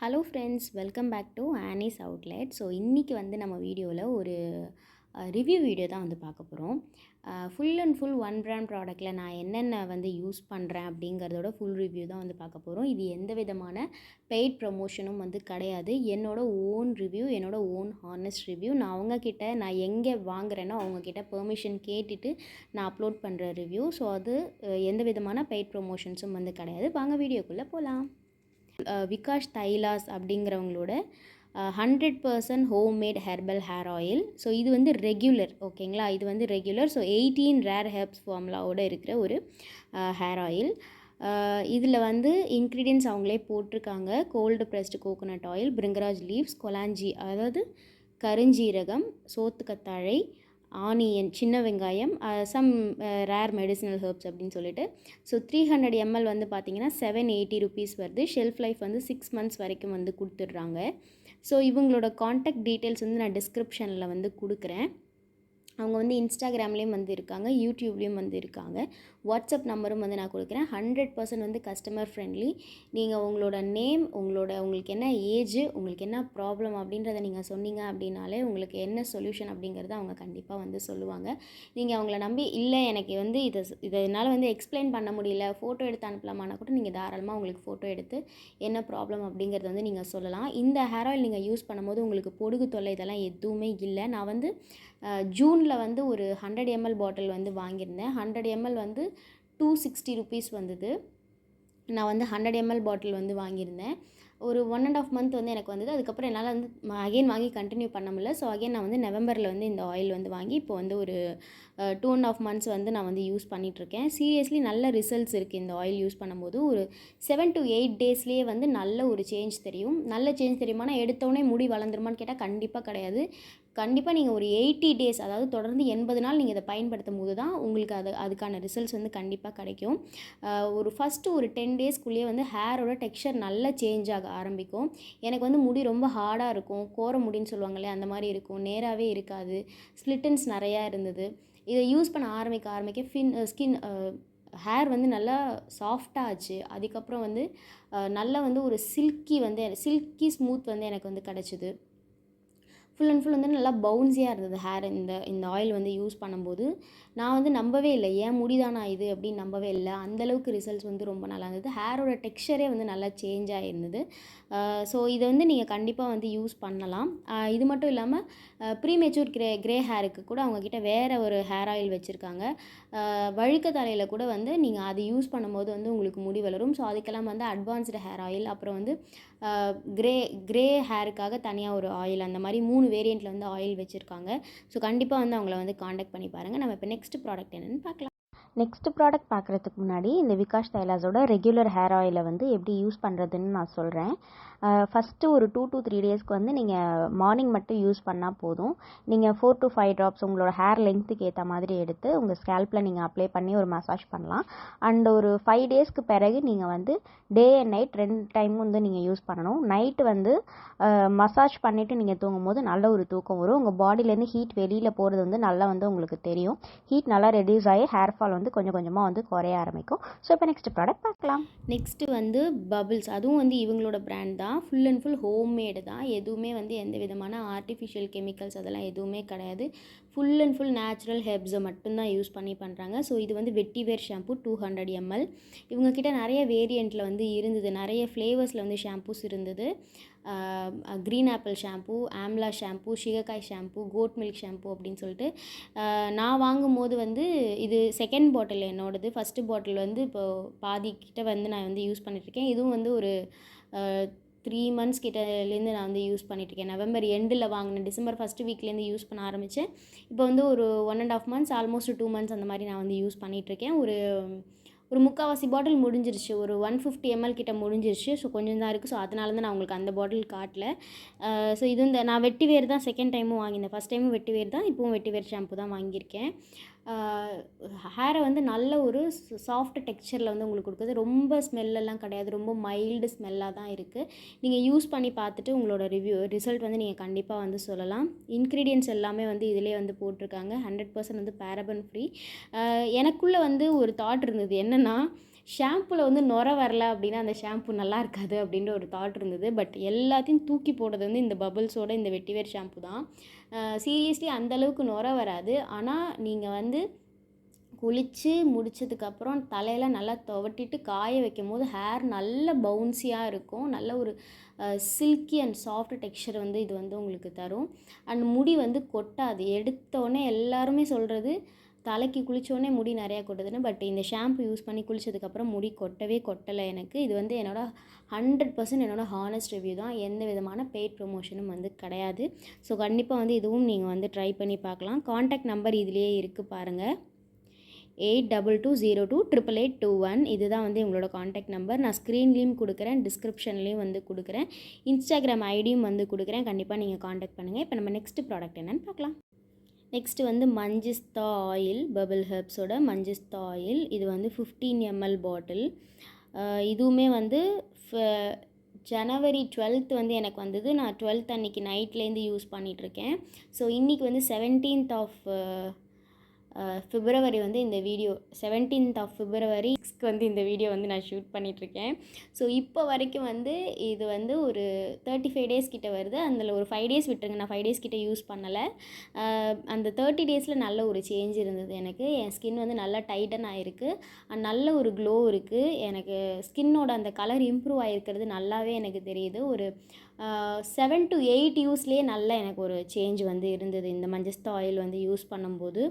Hello friends, welcome back to Annie's outlet. So இன்றைக்கி வந்து நம்ம வீடியோவில் ஒரு ரிவ்யூ வீடியோ தான் வந்து பார்க்க போகிறோம். Full and full one brand ப்ராடக்ட்டில் நான் என்னென்ன வந்து யூஸ் பண்ணுறேன் அப்படிங்கிறதோட ஃபுல் ரிவ்யூ தான் வந்து பார்க்க போகிறோம். இது எந்த விதமான பெய்ட் ப்ரமோஷனும் வந்து கிடையாது. என்னோடய ஓன் ரிவ்யூ, என்னோடய ஓன் ஹானஸ்ட் ரிவ்யூ. நான் அவங்கக்கிட்ட நான் எங்கே வாங்குறேனோ அவங்கக்கிட்ட பெர்மிஷன் கேட்டுட்டு நான் அப்லோட் பண்ணுற ரிவ்யூ. ஸோ அது எந்த விதமான பெய்ட் ப்ரமோஷன்ஸும் வந்து கிடையாது. வாங்க வீடியோக்குள்ளே போகலாம். விகாஷ் தைலாஸ் அப்படிங்கிறவங்களோட 100% homemade herbal hair oil. So இது வந்து ரெகுலர், ஓகேங்களா? இது வந்து ரெகுலர். ஸோ 18 ரேர் ஹெர்ப்ஸ் ஃபார்முலாவோடு இருக்கிற ஒரு ஹேர் ஆயில். இதில் வந்து இன்க்ரீடியன்ட்ஸ் அவங்களே போட்டிருக்காங்க. Cold pressed coconut oil, Bhringraj leaves, கொலாஞ்சி அதாவது கருஞ்சீரகம், சோத்துக்கத்தாழை, ஆனியன், சின்ன வெங்காயம், சம் ரேர் மெடிசினல் ஹெர்ப்ஸ் அப்படின்னு சொல்லிட்டு. ஸோ 300 ml வந்து பார்த்திங்கன்னா 780 rupees வருது. ஷெல்ஃப் லைஃப் வந்து 6 months வரைக்கும் வந்து கொடுத்துட்றாங்க. ஸோ இவங்களோட காண்டாக்ட் டீட்டெயில்ஸ் வந்து நான் டிஸ்கிரிப்ஷனில் வந்து கொடுக்குறேன். அவங்க வந்து இன்ஸ்டாகிராம்லேயும் வந்து இருக்காங்க, யூடியூப்லேயும் வந்து இருக்காங்க. வாட்ஸ்அப் நம்பரும் வந்து நான் கொடுக்குறேன். 100% வந்து கஸ்டமர் ஃப்ரெண்ட்லி. நீங்கள் உங்களோட நேம், உங்களுக்கு என்ன ஏஜ், உங்களுக்கு என்ன ப்ராப்ளம் அப்படின்றத நீங்கள் சொன்னீங்க அப்படின்னாலே உங்களுக்கு என்ன சொல்யூஷன் அப்படிங்கிறத அவங்க கண்டிப்பாக வந்து சொல்லுவாங்க. நீங்கள் அவங்கள நம்பி இல்லை எனக்கு வந்து என்னால் வந்து எக்ஸ்பிளைன் பண்ண முடியல, ஃபோட்டோ எடுத்து அனுப்பலாமான்னா கூட நீங்கள் தாராளமாக உங்களுக்கு ஃபோட்டோ எடுத்து என்ன ப்ராப்ளம் அப்படிங்கிறத வந்து நீங்கள் சொல்லலாம். இந்த ஹேர் ஆயில் நீங்கள் யூஸ் பண்ணும்போது உங்களுக்கு பொடுகு தொல்லை இதெல்லாம் எதுவுமே இல்லை. நான் வந்து ஜூனில் வந்து ஒரு 100 ml பாட்டில் வந்து வாங்கியிருந்தேன். 100 ml வந்து 260 rupees வந்தது. நான் வந்து 100 ml பாட்டில் வந்து வாங்கியிருந்தேன். ஒரு 1.5 month வந்து எனக்கு வந்தது. அதுக்கப்புறம் என்னால் வந்து அகைன் வாங்கி கண்டினியூ பண்ண முடியல. ஸோ அகைன் நான் வந்து நவம்பரில் வந்து இந்த ஆயில் வந்து வாங்கி இப்போ வந்து ஒரு 2.5 months வந்து நான் வந்து யூஸ் பண்ணிகிட்ருக்கேன். சீரியஸ்லி நல்ல ரிசல்ட்ஸ் இருக்குது இந்த ஆயில் யூஸ் பண்ணும்போது. ஒரு 7 to 8 daysலேயே வந்து நல்ல ஒரு சேஞ்ச் தெரியும். நல்ல சேஞ்ச் தெரியுமானா எடுத்தோடனே முடி வளர்ந்துருமான்னு கேட்டால் கண்டிப்பாக கிடையாது. கண்டிப்பாக நீங்கள் ஒரு 80 days, அதாவது தொடர்ந்து 80 நாள் நீங்கள் இதை பயன்படுத்தும் போது தான் உங்களுக்கு அதுக்கான ரிசல்ட்ஸ் வந்து கண்டிப்பாக கிடைக்கும். ஃபஸ்ட்டு ஒரு 10 daysக்குள்ளேயே வந்து ஹேரோட டெக்ஸ்சர் நல்லா சேஞ்ச் ஆக ஆரம்பிக்கும். எனக்கு வந்து முடி ரொம்ப ஹார்டாக இருக்கும், கோர முடின்னு சொல்லுவாங்களே அந்த மாதிரி இருக்கும், நேராகவே இருக்காது, ஸ்ப்ளிட்டன்ஸ் நிறையா இருந்தது. இதை யூஸ் பண்ண ஆரம்பிக்க ஸ்கின் ஹேர் வந்து நல்லா சாஃப்டாக ஆச்சு. அதுக்கப்புறம் வந்து நல்லா வந்து ஒரு சில்கி ஸ்மூத் வந்து எனக்கு வந்து கிடச்சிது. ஃபுல் அண்ட் ஃபுல் வந்து நல்லா பவுன்ஸியாக இருந்தது ஹேர். இந்த ஆயில் வந்து யூஸ் பண்ணும்போது நான் வந்து நம்பவே இல்லை, ஏன் முடிதானா இது அப்படின்னு நம்பவே இல்லை. அந்தளவுக்கு ரிசல்ட்ஸ் வந்து ரொம்ப நல்லா இருந்தது. ஹேரோட டெக்ஸ்சரே வந்து நல்லா சேஞ்ச் ஆகிருந்தது. ஸோ இதை வந்து நீங்கள் கண்டிப்பாக வந்து யூஸ் பண்ணலாம். இது மட்டும் இல்லாமல் ப்ரீமெச்சூர் கிரே ஹேருக்கு கூட அவங்கக்கிட்ட வேறு ஒரு ஹேர் ஆயில் வச்சுருக்காங்க. வழுக்க தலையில் கூட வந்து நீங்கள் அதை யூஸ் பண்ணும்போது வந்து உங்களுக்கு முடி வளரும். ஸோ அதுக்கெல்லாம் வந்து அட்வான்ஸ்டு ஹேர் ஆயில், அப்புறம் வந்து கிரே ஹேருக்காக தனியாக ஒரு ஆயில், அந்த மாதிரி 3 வேரியண்ட்டில் வந்து ஆயில் வச்சுருக்காங்க. ஸோ கண்டிப்பாக வந்து அவங்கள வந்து காண்டாக்ட் பண்ணி பாருங்கள். நம்ம இப்போ நெக்ஸ்ட் ப்ராடக்ட் என்னென்னு பார்க்கலாம். நெக்ஸ்ட் ப்ராடக்ட் பார்க்குறதுக்கு முன்னாடி இந்த விகாஷ் தைலாஸோட ரெகுலர் ஹேர் ஆயிலை வந்து எப்படி யூஸ் பண்ணுறதுன்னு நான் சொல்கிறேன். ஃபஸ்ட்டு ஒரு 2 to 3 daysக்கு வந்து நீங்கள் மார்னிங் மட்டும் யூஸ் பண்ணால் போதும். நீங்கள் 4 to 5 drops உங்களோட ஹேர் லென்த்துக்கு ஏற்ற மாதிரி எடுத்து உங்கள் ஸ்கேல்பில் நீங்கள் அப்ளை பண்ணி ஒரு மசாஜ் பண்ணலாம். அண்ட் ஒரு 5 daysக்கு பிறகு நீங்கள் வந்து டே அண்ட் நைட் 2 டைமும் வந்து நீங்கள் யூஸ் பண்ணணும். நைட்டு வந்து மசாஜ் பண்ணிவிட்டு நீங்கள் தூங்கும் போது நல்ல ஒரு தூக்கம் வரும். உங்கள் பாடியிலேருந்து ஹீட் வெளியில் போகிறது வந்து நல்லா வந்து உங்களுக்கு தெரியும். ஹீட் நல்லா ரெடியூஸ் ஆகி ஹேர் ஃபால் வந்து கொஞ்சம் கொஞ்சமாக வந்து குறைய ஆரம்பிக்கும். ஸோ இப்போ நெக்ஸ்ட் ப்ராடக்ட் பார்க்கலாம். நெக்ஸ்ட்டு வந்து பபிள்ஸ். அதுவும் வந்து இவங்களோட பிராண்ட் தான். ஃபுல் அண்ட் ஃபுல் ஹோம்மேடு தான். எதுவுமே வந்து எந்த விதமான ஆர்டிஃபிஷியல் கெமிக்கல்ஸ் அதெல்லாம் எதுவுமே கிடையாது. ஃபுல் அண்ட் ஃபுல் நேச்சுரல் ஹெர்ப்ஸை மட்டும்தான் யூஸ் பண்ணி பண்ணுறாங்க. ஸோ இது வந்து வெட்டிவேர் ஷாம்பு 200 ml. இவங்கக்கிட்ட நிறைய வேரியண்ட்டில் வந்து இருந்தது, நிறைய ஃப்ளேவர்ஸில் வந்து ஷாம்பூஸ் இருந்தது. Green apple shampoo, amla shampoo, shikakai shampoo, goat milk shampoo அப்படின்னு சொல்லிட்டு நான் வாங்கும்போது வந்து இது செகண்ட் பாட்டில் என்னோடது. ஃபஸ்ட்டு பாட்டில் வந்து இப்போது பாதிக்கிட்ட வந்து நான் வந்து யூஸ் பண்ணிகிட்ருக்கேன். இதுவும் வந்து ஒரு 3 months கிட்டேருந்து நான் வந்து யூஸ் பண்ணிகிட்ருக்கேன். நவம்பர் எண்டில் வாங்கினேன், டிசம்பர் ஃபஸ்ட்டு வீக்லேருந்து யூஸ் பண்ண ஆரம்பித்தேன். இப்போ வந்து ஒரு 1.5 months, ஆல்மோஸ்ட் 2 months அந்த மாதிரி நான் வந்து யூஸ் பண்ணிகிட்ருக்கேன். ஒரு முக்கால்வாசி பாட்டில் முடிஞ்சிருச்சு. ஒரு 150 ml கிட்ட முடிஞ்சிருச்சு. ஸோ கொஞ்சம் தான் இருக்குது. ஸோ அதனால தான் நான் உங்களுக்கு அந்த பாட்டில் காட்டல. ஸோ இது நான் வெட்டிவேர் தான் செகண்ட் டைமும் வாங்கியிருந்தேன். ஃபஸ்ட் டைமும் வெட்டிவேர் தான், இப்போவும் வெட்டிவேர் ஷாம்பு தான் வாங்கியிருக்கேன். ஹேரை வந்து நல்ல ஒரு சாஃப்ட் டெக்ஸ்சரில் வந்து உங்களுக்கு கொடுக்குது. ரொம்ப ஸ்மெல்லெல்லாம் கிடையாது, ரொம்ப மைல்டு ஸ்மெல்லாக தான் இருக்குது. நீங்கள் யூஸ் பண்ணி பார்த்துட்டு உங்களோட ரிசல்ட் வந்து நீங்கள் கண்டிப்பாக வந்து சொல்லலாம். இன்க்ரீடியன்ட்ஸ் எல்லாமே வந்து இதிலே வந்து போட்டிருக்காங்க. 100% வந்து பேரபன் ஃப்ரீ. எனக்குள்ளே வந்து ஒரு தாட் இருந்தது, என்னென்னா ஷாம்புவில் வந்து நுரை வரல அப்படின்னா அந்த ஷாம்பு நல்லா இருக்காது அப்படின்ற ஒரு தாட் இருந்தது. பட் எல்லாத்தையும் தூக்கி போடுறது வந்து இந்த பபிள்ஸோட இந்த வெட்டிவேர் ஷாம்பு தான். சீரியஸ்லி அந்தளவுக்கு நுரை வராது. ஆனால் நீங்கள் வந்து குளித்து முடித்ததுக்கப்புறம் தலையில் நல்லா துவட்டிட்டு காய வைக்கும் போது ஹேர் நல்ல பவுன்ஸியாக இருக்கும். நல்ல ஒரு சில்கி அண்ட் சாஃப்ட் டெக்ஸ்சர் வந்து இது வந்து உங்களுக்கு தரும். அண்ட் முடி வந்து கொட்டாது. எடுத்தோடனே எல்லாருமே சொல்கிறது தலைக்கு குளித்தோடனே முடி நிறையா கொட்டுதுன்னு. பட் இந்த ஷாம்பு யூஸ் பண்ணி குளித்ததுக்கப்புறம் முடி கொட்டவே கொட்டலை எனக்கு. இது வந்து என்னோடய 100% என்னோடய ஹானஸ்ட் ரிவ்யூ தான். எந்த விதமான பெய்ட் ப்ரொமோஷனும் வந்து கிடையாது. ஸோ கண்டிப்பாக வந்து இதுவும் நீங்கள் வந்து ட்ரை பண்ணி பார்க்கலாம். காண்டாக்ட் நம்பர் இதுலேயே இருக்குது பாருங்கள், 8220288821. இதுதான் வந்து உங்களோட காண்டாக்ட் நம்பர். நான் ஸ்க்ரீன்லேயும் கொடுக்குறேன், டிஸ்கிரிப்ஷன்லேயும் வந்து கொடுக்குறேன், இன்ஸ்டாகிராம் ஐடியும் வந்து கொடுக்குறேன். கண்டிப்பாக நீங்கள் காண்டாக்ட் பண்ணுங்கள். இப்போ நம்ம நெக்ஸ்ட் ப்ராடக்ட் என்னென்னு பார்க்கலாம். நெக்ஸ்ட்டு வந்து மஞ்சிஸ்தா ஆயில், பபிள் ஹெர்ப்ஸோட மஞ்சிஸ்தா ஆயில். இது வந்து 15 ml பாட்டில். இதுவுமே வந்து ஜனவரி 12th வந்து எனக்கு வந்தது. நான் 12th அன்றைக்கி நைட்லேருந்து யூஸ் பண்ணிகிட்ருக்கேன். ஸோ இன்றைக்கி வந்து 17th of February வந்து இந்த வீடியோ 17th of February வந்து இந்த வீடியோ வந்து நான் ஷூட் பண்ணிகிட்ருக்கேன். ஸோ இப்போ வரைக்கும் வந்து இது வந்து ஒரு 35 days கிட்ட வருது. அதில் ஒரு 5 days விட்டுருங்க, நான் 5 days கிட்ட யூஸ் பண்ணலை. அந்த 30 daysல நல்ல ஒரு சேஞ்ச் இருந்தது எனக்கு. என் ஸ்கின் வந்து நல்லா டைட்டன் ஆகிருக்கு, நல்ல ஒரு க்ளோ இருக்குது. எனக்கு ஸ்கின்னோட அந்த கலர் இம்ப்ரூவ் ஆகிருக்கிறது நல்லாவே எனக்கு தெரியுது. ஒரு 7 to 8 யூஸ்லேயே நல்லா எனக்கு ஒரு சேஞ்ச் வந்து இருந்தது. இந்த மஞ்சஸ்தா ஆயில் வந்து யூஸ் பண்ணும்போது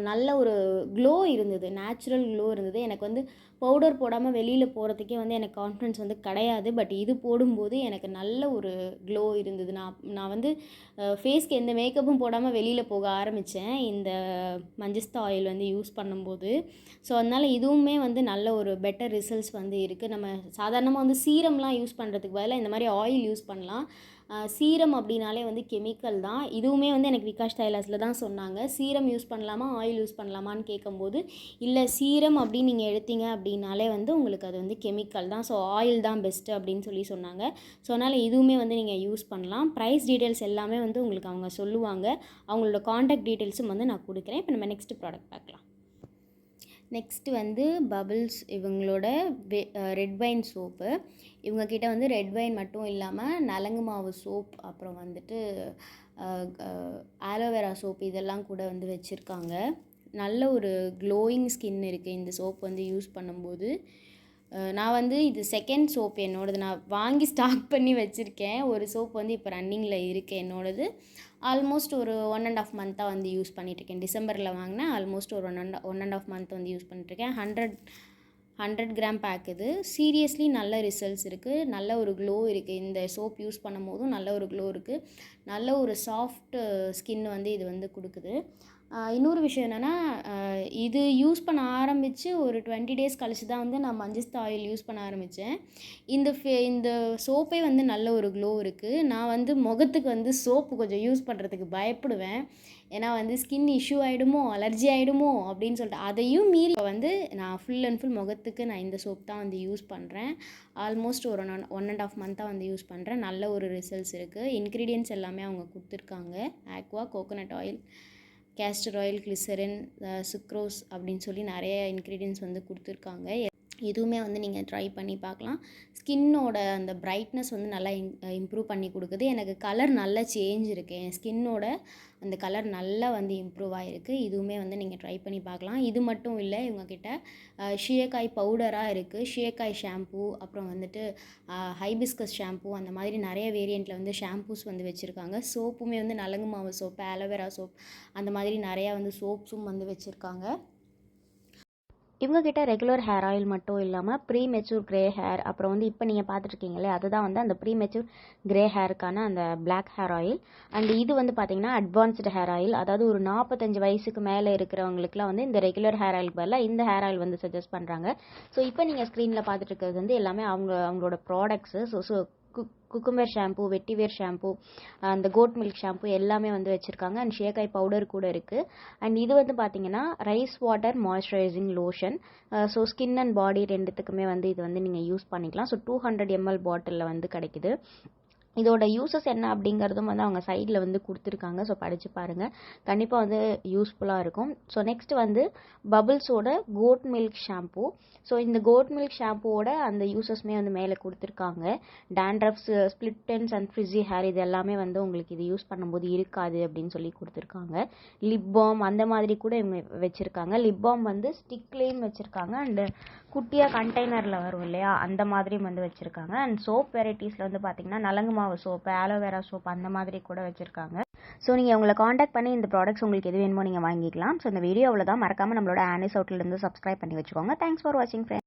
நல்ல ஒரு க்ளோ இருந்தது, நேச்சுரல் க்ளோ இருந்தது. எனக்கு வந்து பவுடர் போடாமல் வெளியில் போகிறதுக்கே வந்து எனக்கு கான்ஃபிடன்ஸ் வந்து கிடையாது. பட் இது போடும்போது எனக்கு நல்ல ஒரு க்ளோ இருந்தது. நான் வந்து ஃபேஸ்க்கு எந்த மேக்கப்பும் போடாமல் வெளியில் போக ஆரம்பித்தேன் இந்த மஞ்சஸ்தா ஆயில் வந்து யூஸ் பண்ணும்போது. ஸோ அதனால் இதுவுமே வந்து நல்ல ஒரு பெட்டர் ரிசல்ட்ஸ் வந்து இருக்குது. நம்ம சாதாரணமாக வந்து சீரம்லாம் யூஸ் பண்ணுறதுக்கு பதிலாக இந்த மாதிரி ஆயில் யூஸ் பண்ணலாம். சீரம் அப்படின்னாலே வந்து கெமிக்கல் தான். இதுவுமே வந்து எனக்கு விகாஷ் தைலாஸில் தான் சொன்னாங்க, சீரம் யூஸ் பண்ணலாமா ஆயில் யூஸ் பண்ணலாமான்னு கேட்கும்போது, இல்லை சீரம் அப்படின்னு நீங்கள் எடுத்தீங்க அப்படின்னாலே வந்து உங்களுக்கு அது வந்து கெமிக்கல் தான், ஸோ ஆயில் தான் பெஸ்ட்டு அப்படின்னு சொல்லி சொன்னாங்க. ஸோ அதனால் இதுவுமே வந்து நீங்கள் யூஸ் பண்ணலாம். ப்ரைஸ் டீட்டெயில்ஸ் எல்லாமே வந்து உங்களுக்கு அவங்க சொல்லுவாங்க. அவங்களோட காண்டாக்ட் டீட்டெயில்ஸும் வந்து நான் கொடுக்குறேன். இப்போ நம்ம நெக்ஸ்ட் ப்ராடக்ட் பார்க்கலாம். நெக்ஸ்ட்டு வந்து பபிள்ஸ் இவங்களோட ரெட் வைன் சோப்பு. இவங்கக்கிட்ட வந்து ரெட் வைன் மட்டும் இல்லாமல் நலங்கு மாவு சோப், அப்புறம் வந்துட்டு ஆலோவேரா சோப் இதெல்லாம் கூட வந்து வச்சுருக்காங்க. நல்ல ஒரு க்ளோயிங் ஸ்கின் இருக்குது இந்த சோப் வந்து யூஸ் பண்ணும்போது. நான் வந்து இது செகண்ட் சோப் என்னோடது. நான் வாங்கி ஸ்டாக் பண்ணி வச்சுருக்கேன். ஒரு சோப் வந்து இப்போ ரன்னிங்கில் இருக்குது என்னோடது. ஆல்மோஸ்ட் ஒரு 1.5 month வந்து யூஸ் பண்ணிகிட்ருக்கேன். டிசம்பரில் வாங்கினேன். ஆல்மோஸ்ட் ஒரு 1.5 month வந்து யூஸ் பண்ணிகிட்ருக்கேன். 100 gram பேக் இது. சீரியஸ்லி நல்ல ரிசல்ட்ஸ் இருக்குது, நல்ல ஒரு க்ளோ இருக்குது. இந்த சோப் யூஸ் பண்ணும் போதும் நல்ல ஒரு க்ளோ இருக்குது. நல்ல ஒரு சாஃப்ட் ஸ்கின் வந்து இது வந்து கொடுக்குது. இன்னொரு விஷயம் என்னென்னா, இது யூஸ் பண்ண ஆரம்பித்து ஒரு 20 days கழிச்சு தான் வந்து நான் மஞ்சஸ்தா ஆயில் யூஸ் பண்ண ஆரம்பித்தேன். இந்த சோப்பே வந்து நல்ல ஒரு க்ளோ இருக்குது. நான் வந்து முகத்துக்கு வந்து சோப்பு கொஞ்சம் யூஸ் பண்ணுறதுக்கு பயப்படுவேன். ஏன்னா வந்து ஸ்கின் இஷ்யூ ஆகிடுமோ, அலர்ஜி ஆகிடுமோ அப்படின்னு சொல்லிட்டு, அதையும் மீறி இப்போ வந்து நான் ஃபுல் அண்ட் ஃபுல் முகத்துக்கு நான் இந்த சோப் தான் வந்து யூஸ் பண்ணுறேன். ஆல்மோஸ்ட் ஒரு 1.5 month வந்து யூஸ் பண்ணுறேன். நல்ல ஒரு ரிசல்ட்ஸ் இருக்குது. இன்க்ரீடியன்ட்ஸ் எல்லாமே அவங்க கொடுத்துருக்காங்க. Aqua, coconut oil, castor oil, glycerin, sucrose அப்படின்னு சொல்லி நிறைய இன்க்ரீடியன்ட்ஸ் வந்து கொடுத்துருக்காங்க. இதுவுமே வந்து நீங்கள் ட்ரை பண்ணி பார்க்கலாம். ஸ்கின்னோட அந்த பிரைட்னஸ் வந்து நல்லா இம்ப்ரூவ் பண்ணி கொடுக்குது. எனக்கு கலர் நல்லா சேஞ்ச் இருக்குது. என் ஸ்கின்னோட அந்த கலர் நல்லா வந்து இம்ப்ரூவ் ஆகிருக்கு. இதுவுமே வந்து நீங்கள் ட்ரை பண்ணி பார்க்கலாம். இது மட்டும் இல்லை, இவங்கக்கிட்ட ஷியக்காய் பவுடராக இருக்குது, ஷியக்காய் ஷாம்பூ, அப்புறம் வந்துட்டு ஹைபிஸ்கஸ் ஷாம்பூ, அந்த மாதிரி நிறைய வேரியண்ட்டில் வந்து ஷாம்பூஸ் வந்து வச்சுருக்காங்க. சோப்புமே வந்து நலங்கு மாவு சோப்பு, ஆலோவேரா சோப், அந்த மாதிரி நிறையா வந்து சோப்ஸும் வந்து வச்சுருக்காங்க. இவங்கக்கிட்ட ரெகுலர் ஹேர் ஆயில் மட்டும் இல்லாமல் ப்ரீ மெச்சூர் க்ரே ஹேர், அப்புறம் வந்து இப்போ நீங்கள் பார்த்துட்ருக்கீங்களே அதுதான் வந்து அந்த ப்ரீ மெச்சூர் க்ரே ஹேருக்கான அந்த பிளாக் ஹேர் ஆயில். அண்ட் இது வந்து பார்த்திங்கன்னா அட்வான்ஸ்டு ஹேர் ஆயில். அதாவது ஒரு 45 வயசுக்கு மேலே இருக்கிறவங்களுக்குலாம் வந்து இந்த ரெகுலர் ஹேர் ஆயிலுக்கு பதிலாக இந்த ஹேர் ஆயில் வந்து சஜஸ்ட் பண்ணுறாங்க. ஸோ இப்போ நீங்கள் ஸ்க்ரீனில் பார்த்துட்டு இருக்கிறது வந்து எல்லாமே அவங்களோட products. So cucumber shampoo, vetiver shampoo, அந்த கோட் மில்க் ஷாம்பூ எல்லாமே வந்து வச்சுருக்காங்க. அண்ட் ஷேக்காய் பவுடர் கூட இருக்குது. அண்ட் இது வந்து பார்த்திங்கன்னா rice water moisturising lotion. So skin and body ரெண்டுத்துக்குமே வந்து இது வந்து நீங்கள் யூஸ் பண்ணிக்கலாம். ஸோ 200 ml பாட்டிலில் வந்து கிடைக்குது. இதோட யூசஸ் என்ன அப்படிங்கிறதும் வந்து அவங்க சைடில் வந்து கொடுத்துருக்காங்க. ஸோ படித்து பாருங்கள், கண்டிப்பாக வந்து யூஸ்ஃபுல்லாக இருக்கும். ஸோ நெக்ஸ்ட் வந்து பபிள்ஸோட கோட் மில்க் ஷாம்பூ. ஸோ இந்த கோட் மில்க் ஷாம்பூவோட அந்த யூசஸ்மே வந்து மேலே கொடுத்துருக்காங்க. Dandruffs, split ends and frizzy hair இது எல்லாமே வந்து உங்களுக்கு இது யூஸ் பண்ணும்போது இருக்காது அப்படின்னு சொல்லி கொடுத்துருக்காங்க. லிப் பாம் அந்த மாதிரி கூட இவங்க வச்சுருக்காங்க. லிப் பாம் வந்து ஸ்டிக்லேயும் வச்சுருக்காங்க அண்டு குட்டியாக கண்டெய்னரில் வரும் இல்லையா, அந்த மாதிரியும் வந்து வச்சுருக்காங்க. அண்ட் சோப் வெரைட்டிஸில் வந்து பார்த்திங்கன்னா நலங்கு மாவு சோப்பு, ஆலோவேரா சோப் அந்த மாதிரி கூட வச்சுருக்காங்க. ஸோ நீங்கள் உங்களை காண்டாக்ட் பண்ணி இந்த ப்ராடக்ட்ஸ் உங்களுக்கு எது வேணுமோ நீங்கள் வாங்கிக்கலாம். ஸோ இந்த வீடியோ அவ்வளோதான். மறக்காமல் நம்மளோட ஆனிஸ் அவுட்லேருந்து சப்ஸ்கிரைப் பண்ணி வச்சுக்கோங்க. தேங்க்ஸ் ஃபார் வாட்சிங் ஃப்ரெண்ட்ஸ்.